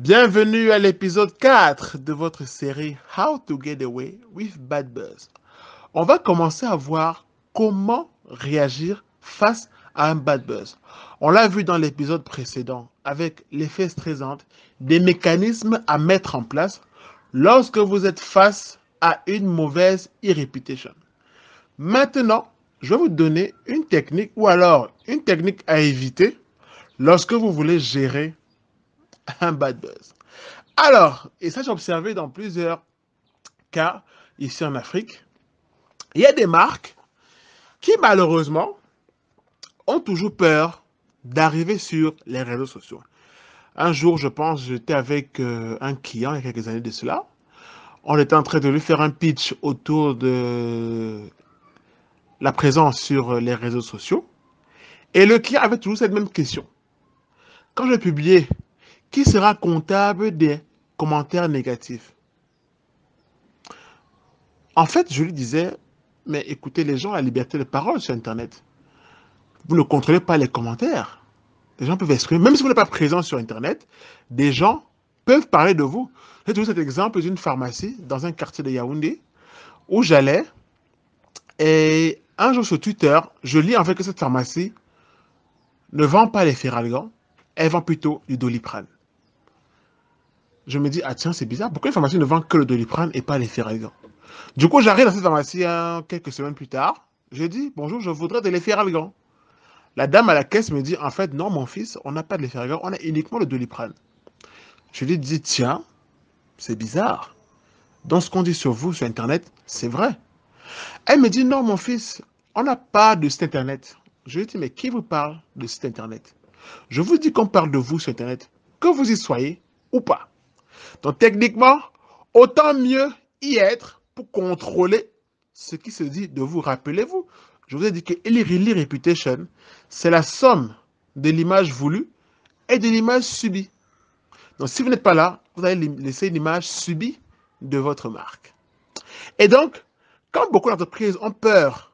Bienvenue à l'épisode 4 de votre série How to Get Away with Bad Buzz. On va commencer à voir comment réagir face à un bad buzz. On l'a vu dans l'épisode précédent avec l'effet stressant, des mécanismes à mettre en place lorsque vous êtes face à une mauvaise e-reputation. Maintenant, je vais vous donner une technique ou alors une technique à éviter lorsque vous voulez gérer un bad buzz. Alors, et ça j'ai observé dans plusieurs cas ici en Afrique, il y a des marques qui malheureusement ont toujours peur d'arriver sur les réseaux sociaux. Un jour, je pense, j'étais avec un client il y a quelques années de cela. On était en train de lui faire un pitch autour de la présence sur les réseaux sociaux. Et le client avait toujours cette même question. Quand je publiais, qui sera comptable des commentaires négatifs? En fait, je lui disais, mais écoutez, les gens ont la liberté de parole sur Internet. Vous ne contrôlez pas les commentaires. Les gens peuvent exprimer, même si vous n'êtes pas présent sur Internet, des gens peuvent parler de vous. J'ai toujours cet exemple d'une pharmacie dans un quartier de Yaoundé où j'allais et un jour sur Twitter, je lis en fait que cette pharmacie ne vend pas les Feralgan, elle vend plutôt du Doliprane. Je me dis, ah tiens, c'est bizarre, pourquoi une pharmacie ne vend que le Doliprane et pas les Feralgan? Du coup, j'arrive dans cette pharmacie quelques semaines plus tard. Je dis, bonjour, je voudrais de l'efferalgan. La dame à la caisse me dit, en fait, non, mon fils, on n'a pas de l'efferalgan, on a uniquement le Doliprane. Je lui dis, tiens, c'est bizarre. Donc, ce qu'on dit sur vous, sur Internet, c'est vrai. Elle me dit, non, mon fils, on n'a pas de site Internet. Je lui dis, mais qui vous parle de site Internet? Je vous dis qu'on parle de vous sur Internet, que vous y soyez ou pas. Donc, techniquement, autant mieux y être pour contrôler ce qui se dit de vous. Rappelez-vous, je vous ai dit que l'e-reputation, c'est la somme de l'image voulue et de l'image subie. Donc, si vous n'êtes pas là, vous allez laisser une image subie de votre marque. Et donc, quand beaucoup d'entreprises ont peur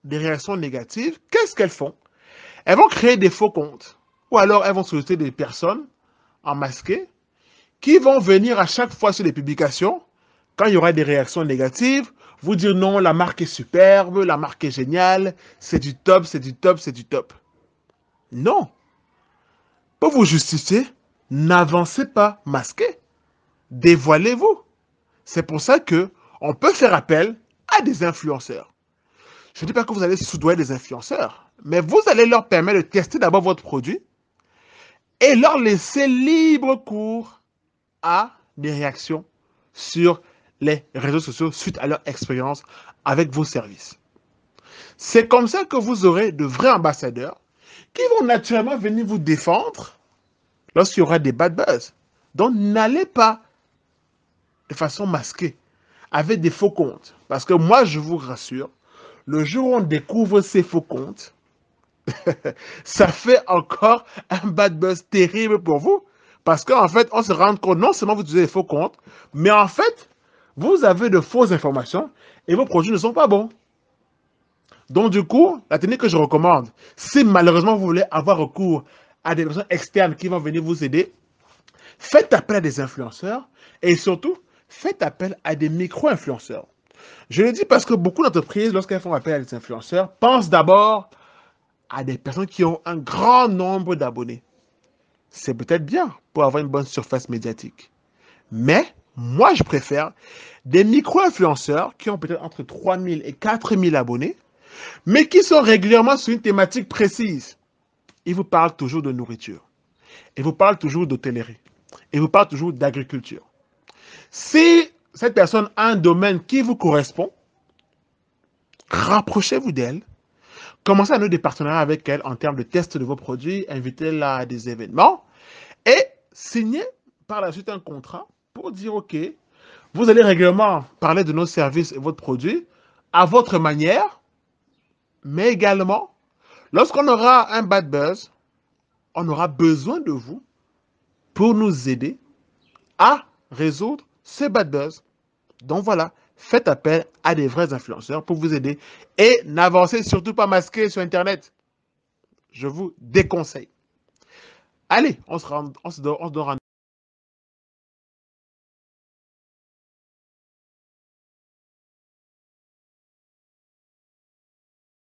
des réactions négatives, qu'est-ce qu'elles font? Elles vont créer des faux comptes. Ou alors, elles vont solliciter des personnes en masqué qui vont venir à chaque fois sur les publications, quand il y aura des réactions négatives, vous dire non, la marque est superbe, la marque est géniale, c'est du top, c'est du top, c'est du top. Non. Pour vous justifier, n'avancez pas masqué. Dévoilez-vous. C'est pour ça que on peut faire appel à des influenceurs. Je ne dis pas que vous allez soudoyer des influenceurs, mais vous allez leur permettre de tester d'abord votre produit et leur laisser libre cours à des réactions sur les réseaux sociaux suite à leur expérience avec vos services. C'est comme ça que vous aurez de vrais ambassadeurs qui vont naturellement venir vous défendre lorsqu'il y aura des bad buzz. Donc n'allez pas de façon masquée avec des faux comptes. Parce que moi, je vous rassure, le jour où on découvre ces faux comptes, ça fait encore un bad buzz terrible pour vous. Parce qu'en fait, on se rend compte, non seulement vous utilisez des faux comptes, mais en fait, vous avez de fausses informations et vos produits ne sont pas bons. Donc du coup, la technique que je recommande, si malheureusement vous voulez avoir recours à des personnes externes qui vont venir vous aider, faites appel à des influenceurs et surtout, faites appel à des micro-influenceurs. Je le dis parce que beaucoup d'entreprises, lorsqu'elles font appel à des influenceurs, pensent d'abord à des personnes qui ont un grand nombre d'abonnés. C'est peut-être bien pour avoir une bonne surface médiatique. Mais moi, je préfère des micro-influenceurs qui ont peut-être entre 3000 et 4000 abonnés, mais qui sont régulièrement sur une thématique précise. Ils vous parlent toujours de nourriture. Ils vous parlent toujours d'hôtellerie. Ils vous parlent toujours d'agriculture. Si cette personne a un domaine qui vous correspond, rapprochez-vous d'elle. Commencez à nouer des partenariats avec elle en termes de test de vos produits, invitez-la à des événements et signez par la suite un contrat pour dire, OK, vous allez régulièrement parler de nos services et votre produit à votre manière, mais également, lorsqu'on aura un bad buzz, on aura besoin de vous pour nous aider à résoudre ce bad buzz. Donc voilà, faites appel à des vrais influenceurs pour vous aider et n'avancez surtout pas masqué sur Internet. Je vous déconseille. Allez, on se donne rendez-vous.